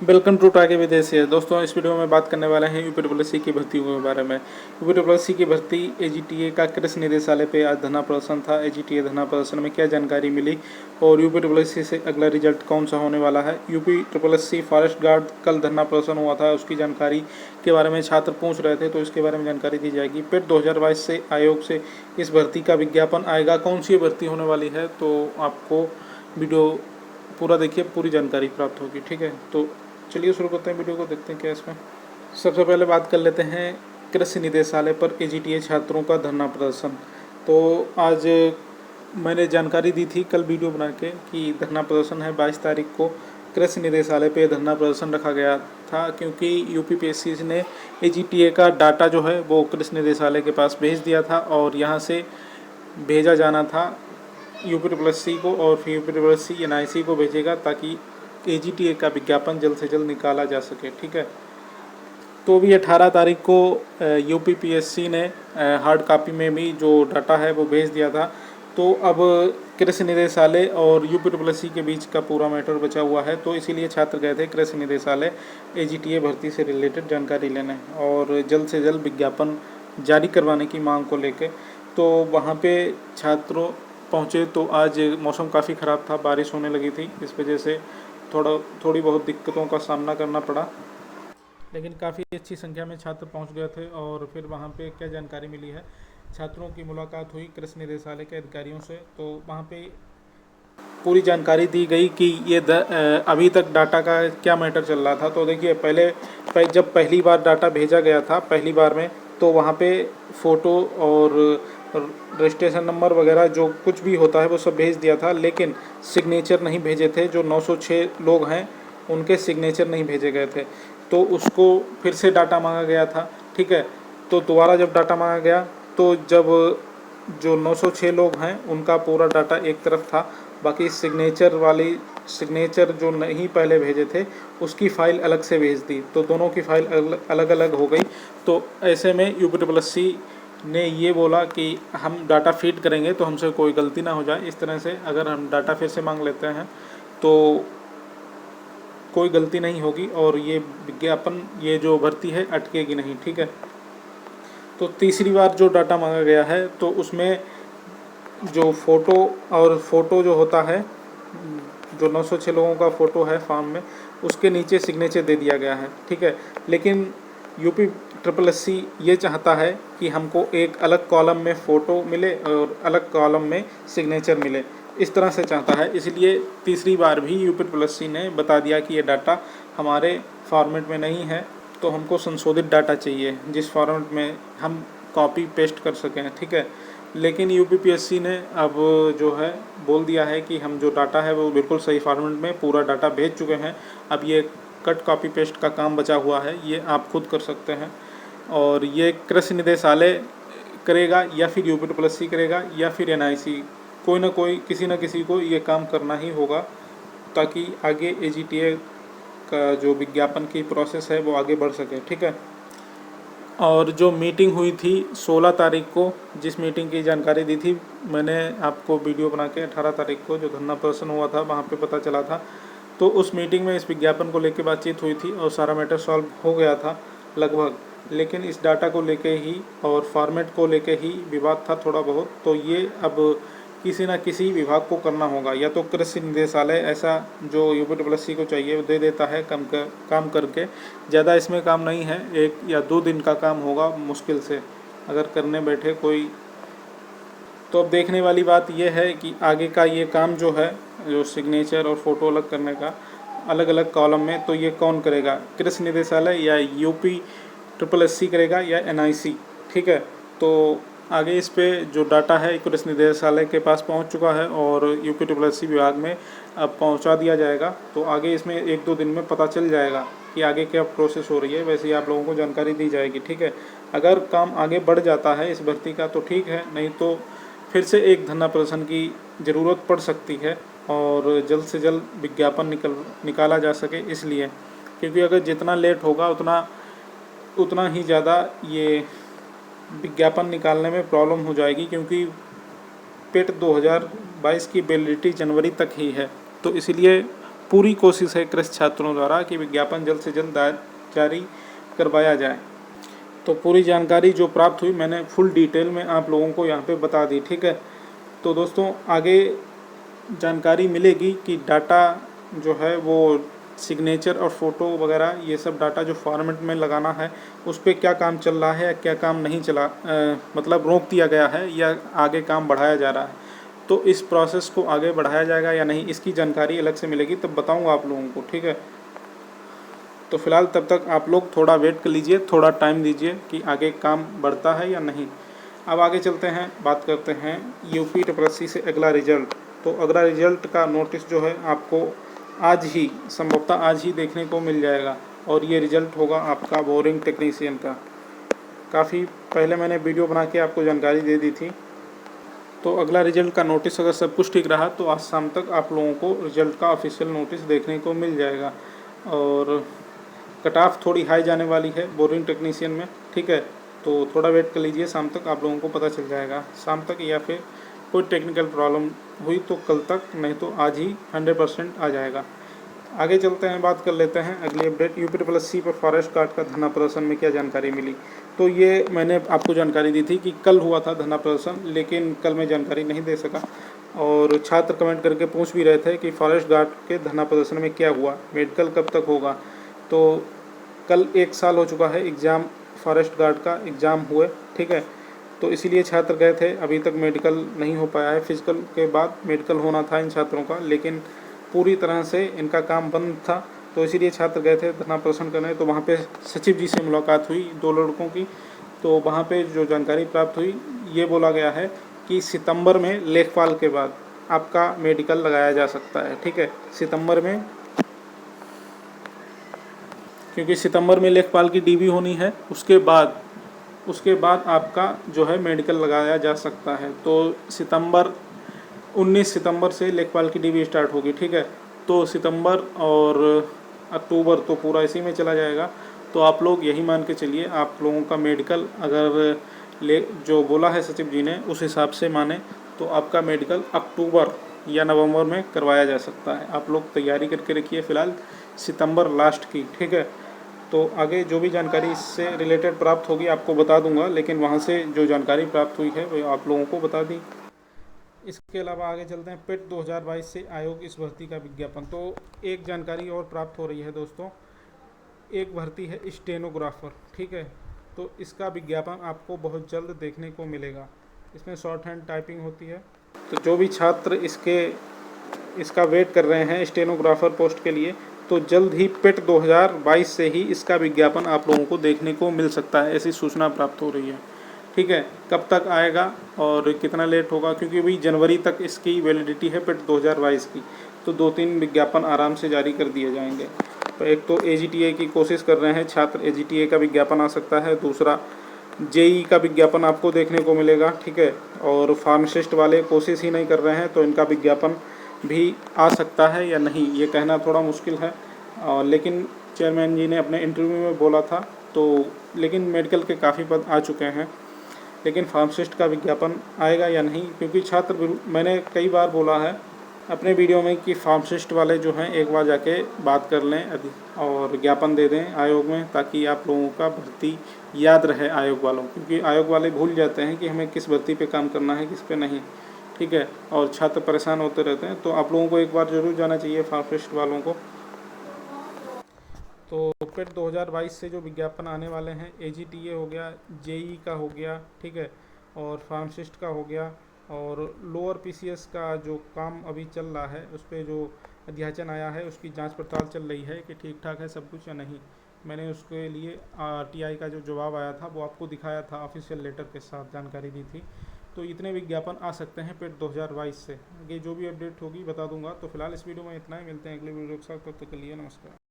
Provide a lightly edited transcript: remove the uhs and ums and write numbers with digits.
Welcome to टाके विदेशी। दोस्तों, इस वीडियो में बात करने वाले हैं यूपीडब्ल्यूएससी की भर्तियों के बारे में। यूपीडब्ल्यूएससी की भर्ती एजीटीए का कृषि निदेशालय पे आज धरना प्रदर्शन था। एजीटीए धरना प्रदर्शन में क्या जानकारी मिली और यूपीडब्ल्यूएससी से अगला रिजल्ट कौन सा होने वाला है। यूपीडब्ल्यूएससी फॉरेस्ट गार्ड कल धरना प्रदर्शन हुआ था, उसकी जानकारी के बारे में छात्र पूछ रहे थे, तो इसके बारे में जानकारी दी जाएगी। फिर 2022 से आयोग से इस भर्ती का विज्ञापन आएगा। कौन सी भर्ती होने वाली है, तो आपको वीडियो पूरा देखिए, पूरी जानकारी प्राप्त होगी। ठीक है, तो चलिए शुरू करते हैं वीडियो को, देखते हैं क्या इसमें। सबसे पहले बात कर लेते हैं कृषि निदेशालय पर एजीटीए छात्रों का धरना प्रदर्शन। तो आज मैंने जानकारी दी थी कल वीडियो बना के कि धरना प्रदर्शन है 22 तारीख को। कृषि निदेशालय पे धरना प्रदर्शन रखा गया था क्योंकि यूपीपीएससी ने एजीटीए का डाटा जो है वो कृषि निदेशालय के पास भेज दिया था और यहाँ से भेजा जाना था यूपीडब्ल्यूएससी को, और फिर यूपीडब्ल्यूएससी एनआईसी को भेजेगा ताकि एजीटीए का विज्ञापन जल्द से जल्द निकाला जा सके। ठीक है, तो भी 18 तारीख को यूपीपीएससी ने हार्ड कॉपी में भी जो डाटा है वो भेज दिया था। तो अब कृषि निदेशालय और यूपीडब्ल्यूएससी के बीच का पूरा मैटर बचा हुआ है, तो इसीलिए छात्र गए थे कृषि निदेशालय एजीटीए भर्ती से रिलेटेड जानकारी लेने और जल्द से जल्द विज्ञापन जारी करवाने की मांग को लेकर। तो वहाँ पे छात्रों पहुँचे तो आज मौसम काफ़ी ख़राब था, बारिश होने लगी थी, इस वजह से थोड़ी बहुत दिक्कतों का सामना करना पड़ा, लेकिन काफ़ी अच्छी संख्या में छात्र पहुंच गए थे। और फिर वहां पे क्या जानकारी मिली है, छात्रों की मुलाकात हुई कृषि निदेशालय के अधिकारियों से, तो वहां पे पूरी जानकारी दी गई कि ये अभी तक डाटा का क्या मैटर चल रहा था। तो देखिए, जब पहली बार डाटा भेजा गया था पहली बार में, तो वहाँ पे फ़ोटो और रजिस्ट्रेशन नंबर वगैरह जो कुछ भी होता है वो सब भेज दिया था, लेकिन सिग्नेचर नहीं भेजे थे। जो 906 लोग हैं उनके सिग्नेचर नहीं भेजे गए थे, तो उसको फिर से डाटा मांगा गया था। ठीक है, तो दोबारा जब डाटा मांगा गया तो जब जो 906 लोग हैं उनका पूरा डाटा एक तरफ था, बाकी सिग्नेचर जो नहीं पहले भेजे थे उसकी फ़ाइल अलग से भेज दी, तो दोनों की फ़ाइल अलग अलग हो गई। तो ऐसे में यूपीडब्ल्यूएससी ने ये बोला कि हम डाटा फीड करेंगे तो हमसे कोई गलती ना हो जाए। इस तरह से अगर हम डाटा फिर से मांग लेते हैं तो कोई गलती नहीं होगी और ये विज्ञापन, ये जो भर्ती है अटकेगी नहीं। ठीक है, तो तीसरी बार जो डाटा मांगा गया है तो उसमें जो फ़ोटो जो होता है, जो 906 लोगों का फ़ोटो है फॉर्म में, उसके नीचे सिग्नेचर दे दिया गया है। ठीक है, लेकिन यूपी ट्रिपल एससी ये चाहता है कि हमको एक अलग कॉलम में फ़ोटो मिले और अलग कॉलम में सिग्नेचर मिले, इस तरह से चाहता है। इसलिए तीसरी बार भी यूपी ट्रिपल एससी ने बता दिया कि ये डाटा हमारे फॉर्मेट में नहीं है, तो हमको संशोधित डाटा चाहिए जिस फॉर्मेट में हम कॉपी पेस्ट कर सकें। ठीक है, लेकिन यूपीपीएससी ने अब जो है बोल दिया है कि हम जो डाटा है वो बिल्कुल सही फॉर्मेट में पूरा डाटा भेज चुके हैं। अब ये कट कॉपी पेस्ट का काम बचा हुआ है, ये आप खुद कर सकते हैं, और ये कृषि निदेशालय करेगा या फिर यूपीपीएससी करेगा या फिर एनआईसी, कोई ना कोई, किसी न किसी को ये काम करना ही होगा ताकि आगे एजीटीए का जो विज्ञापन की प्रोसेस है वो आगे बढ़ सके। ठीक है, और जो मीटिंग हुई थी 16 तारीख को, जिस मीटिंग की जानकारी दी थी मैंने आपको वीडियो बना के, 18 तारीख को जो धरना प्रदर्शन हुआ था वहाँ पे पता चला था, तो उस मीटिंग में इस विज्ञापन को लेकर बातचीत हुई थी और सारा मैटर सॉल्व हो गया था लगभग, लेकिन इस डाटा को लेके ही और फॉर्मेट को लेके ही विवाद था थोड़ा बहुत। तो ये अब किसी न किसी विभाग को करना होगा, या तो कृषि निदेशालय ऐसा जो यूपीडब्ल्यूएससी को चाहिए वो दे देता है काम करके, ज़्यादा इसमें काम नहीं है, 1 या 2 दिन का काम होगा मुश्किल से अगर करने बैठे कोई। तो अब देखने वाली बात यह है कि आगे का ये काम जो है, जो सिग्नेचर और फ़ोटो अलग करने का अलग अलग कॉलम में, तो ये कौन करेगा, कृषि निदेशालय या यूपी ट्रिपल एससी करेगा या एनआईसी। ठीक है, तो आगे इस पे जो डाटा है कृषि निदेशालय के पास पहुंच चुका है और यूपी ट्रिपल एससी विभाग में अब पहुंचा दिया जाएगा, तो आगे इसमें 1-2 दिन में पता चल जाएगा कि आगे क्या प्रोसेस हो रही है, वैसे ही आप लोगों को जानकारी दी जाएगी। ठीक है, अगर काम आगे बढ़ जाता है इस भर्ती का तो ठीक है, नहीं तो फिर से एक धरना प्रदर्शन की ज़रूरत पड़ सकती है और जल्द से जल्द विज्ञापन निकाला जा सके, इसलिए, क्योंकि अगर जितना लेट होगा उतना ही ज़्यादा ये विज्ञापन निकालने में प्रॉब्लम हो जाएगी, क्योंकि पेट 2022 की वैलिडिटी जनवरी तक ही है, तो इसीलिए पूरी कोशिश है कृषि छात्रों द्वारा कि विज्ञापन जल्द से जल्द जारी करवाया जाए। तो पूरी जानकारी जो प्राप्त हुई मैंने फुल डिटेल में आप लोगों को यहाँ पे बता दी, ठीक है। तो दोस्तों आगे जानकारी मिलेगी कि डाटा जो है वो सिग्नेचर और फ़ोटो वगैरह ये सब डाटा जो फॉर्मेट में लगाना है उस पर क्या काम चल रहा है या क्या काम नहीं चला, मतलब रोक दिया गया है या आगे काम बढ़ाया जा रहा है। तो इस प्रोसेस को आगे बढ़ाया जाएगा या नहीं, इसकी जानकारी अलग से मिलेगी तब बताऊंगा आप लोगों को, ठीक है। तो फिलहाल तब तक आप लोग थोड़ा वेट कर लीजिए, थोड़ा टाइम दीजिए कि आगे काम बढ़ता है या नहीं। अब आगे चलते हैं, बात करते हैं UPSSC से अगला रिजल्ट। तो अगला रिजल्ट का नोटिस जो है आपको आज ही, संभवतः आज ही देखने को मिल जाएगा और ये रिजल्ट होगा आपका बोरिंग टेक्नीशियन का। काफ़ी पहले मैंने वीडियो बना के आपको जानकारी दे दी थी। तो अगला रिजल्ट का नोटिस अगर सब कुछ ठीक रहा तो आज शाम तक आप लोगों को रिजल्ट का ऑफिशियल नोटिस देखने को मिल जाएगा। और कट ऑफ थोड़ी हाई जाने वाली है बोरिंग टेक्नीशियन में, ठीक है। तो थोड़ा वेट कर लीजिए, शाम तक आप लोगों को पता चल जाएगा। शाम तक या फिर कोई टेक्निकल प्रॉब्लम हुई तो कल तक, नहीं तो आज ही 100% आ जाएगा। आगे चलते हैं, बात कर लेते हैं अगली अपडेट। UPSSC पर फॉरेस्ट गार्ड का धरना प्रदर्शन में क्या जानकारी मिली। तो ये मैंने आपको जानकारी दी थी कि कल हुआ था धरना प्रदर्शन, लेकिन कल मैं जानकारी नहीं दे सका। और छात्र कमेंट करके पूछ भी रहे थे कि फॉरेस्ट गार्ड के धरना प्रदर्शन में क्या हुआ, मेडिकल कब तक होगा। तो कल 1 साल हो चुका है एग्ज़ाम, फॉरेस्ट गार्ड का एग्ज़ाम हुए, ठीक है। तो इसीलिए छात्र गए थे, अभी तक मेडिकल नहीं हो पाया है। फिजिकल के बाद मेडिकल होना था इन छात्रों का, लेकिन पूरी तरह से इनका काम बंद था। तो इसीलिए छात्र गए थे धरना प्रदर्शन करने। तो वहाँ पे सचिव जी से मुलाकात हुई 2 लड़कों की। तो वहाँ पे जो जानकारी प्राप्त हुई ये बोला गया है कि सितंबर में लेखपाल के बाद आपका मेडिकल लगाया जा सकता है, ठीक है। सितंबर में, क्योंकि सितंबर में लेखपाल की DB होनी है, उसके बाद आपका जो है मेडिकल लगाया जा सकता है। तो 19 सितंबर से लेखपाल की DB स्टार्ट होगी, ठीक है। तो सितंबर और अक्टूबर तो पूरा इसी में चला जाएगा। तो आप लोग यही मान के चलिए, आप लोगों का मेडिकल अगर जो बोला है सचिव जी ने उस हिसाब से माने तो आपका मेडिकल अक्टूबर या नवंबर में करवाया जा सकता है। आप लोग तैयारी करके रखिए फ़िलहाल सितंबर लास्ट की, ठीक है। तो आगे जो भी जानकारी इससे रिलेटेड प्राप्त होगी आपको बता दूंगा, लेकिन वहाँ से जो जानकारी प्राप्त हुई है वो आप लोगों को बता दी। इसके अलावा आगे चलते हैं, पेट 2022 से आयोग इस भर्ती का विज्ञापन। तो एक जानकारी और प्राप्त हो रही है दोस्तों, एक भर्ती है स्टेनोग्राफर, ठीक है। तो इसका विज्ञापन आपको बहुत जल्द देखने को मिलेगा। इसमें शॉर्ट हैंड टाइपिंग होती है। तो जो भी छात्र इसका वेट कर रहे हैं स्टेनोग्राफर पोस्ट के लिए, तो जल्द ही पेट 2022 से ही इसका विज्ञापन आप लोगों को देखने को मिल सकता है, ऐसी सूचना प्राप्त हो रही है, ठीक है। कब तक आएगा और कितना लेट होगा, क्योंकि अभी जनवरी तक इसकी वैलिडिटी है पेट 2022 की। तो 2-3 विज्ञापन आराम से जारी कर दिए जाएंगे। तो एक तो AGTA की कोशिश कर रहे हैं छात्र, AGTA का विज्ञापन आ सकता है। दूसरा JEE का विज्ञापन आपको देखने को मिलेगा, ठीक है। और फार्मासिस्ट वाले कोशिश ही नहीं कर रहे हैं, तो इनका विज्ञापन भी आ सकता है या नहीं ये कहना थोड़ा मुश्किल है। लेकिन चेयरमैन जी ने अपने इंटरव्यू में बोला था। तो लेकिन मेडिकल के काफ़ी पद आ चुके हैं, लेकिन फार्मासिस्ट का विज्ञापन आएगा या नहीं, क्योंकि छात्र, मैंने कई बार बोला है अपने वीडियो में कि फार्मासिस्ट वाले जो हैं एक बार जाके बात कर लें और ज्ञापन दे दें आयोग में, ताकि आप लोगों का भर्ती याद रहे आयोग वालों, क्योंकि आयोग वाले भूल जाते हैं कि हमें किस भर्ती पे काम करना है किस पे नहीं, ठीक है। और छात्र परेशान होते रहते हैं। तो आप लोगों को एक बार ज़रूर जाना चाहिए फार्मासिस्ट वालों को। तो पेट 2022 से जो विज्ञापन आने वाले हैं, AGTA हो गया, JEE का हो गया, ठीक है, और फार्मासिस्ट का हो गया, और लोअर PCS का जो काम अभी चल रहा है उस पर जो अध्याचन आया है उसकी जांच पड़ताल चल रही है कि ठीक ठाक है सब कुछ या नहीं। मैंने उसके लिए RTI का जो जवाब आया था वो आपको दिखाया था, ऑफिशियल लेटर के साथ जानकारी दी थी। तो इतने विज्ञापन आ सकते हैं पेट 2022 से। आगे जो भी अपडेट होगी बता दूंगा। तो फिलहाल इस वीडियो में इतना ही, मिलते हैं अगले वीडियो के साथ, तब तक के लिए नमस्कार।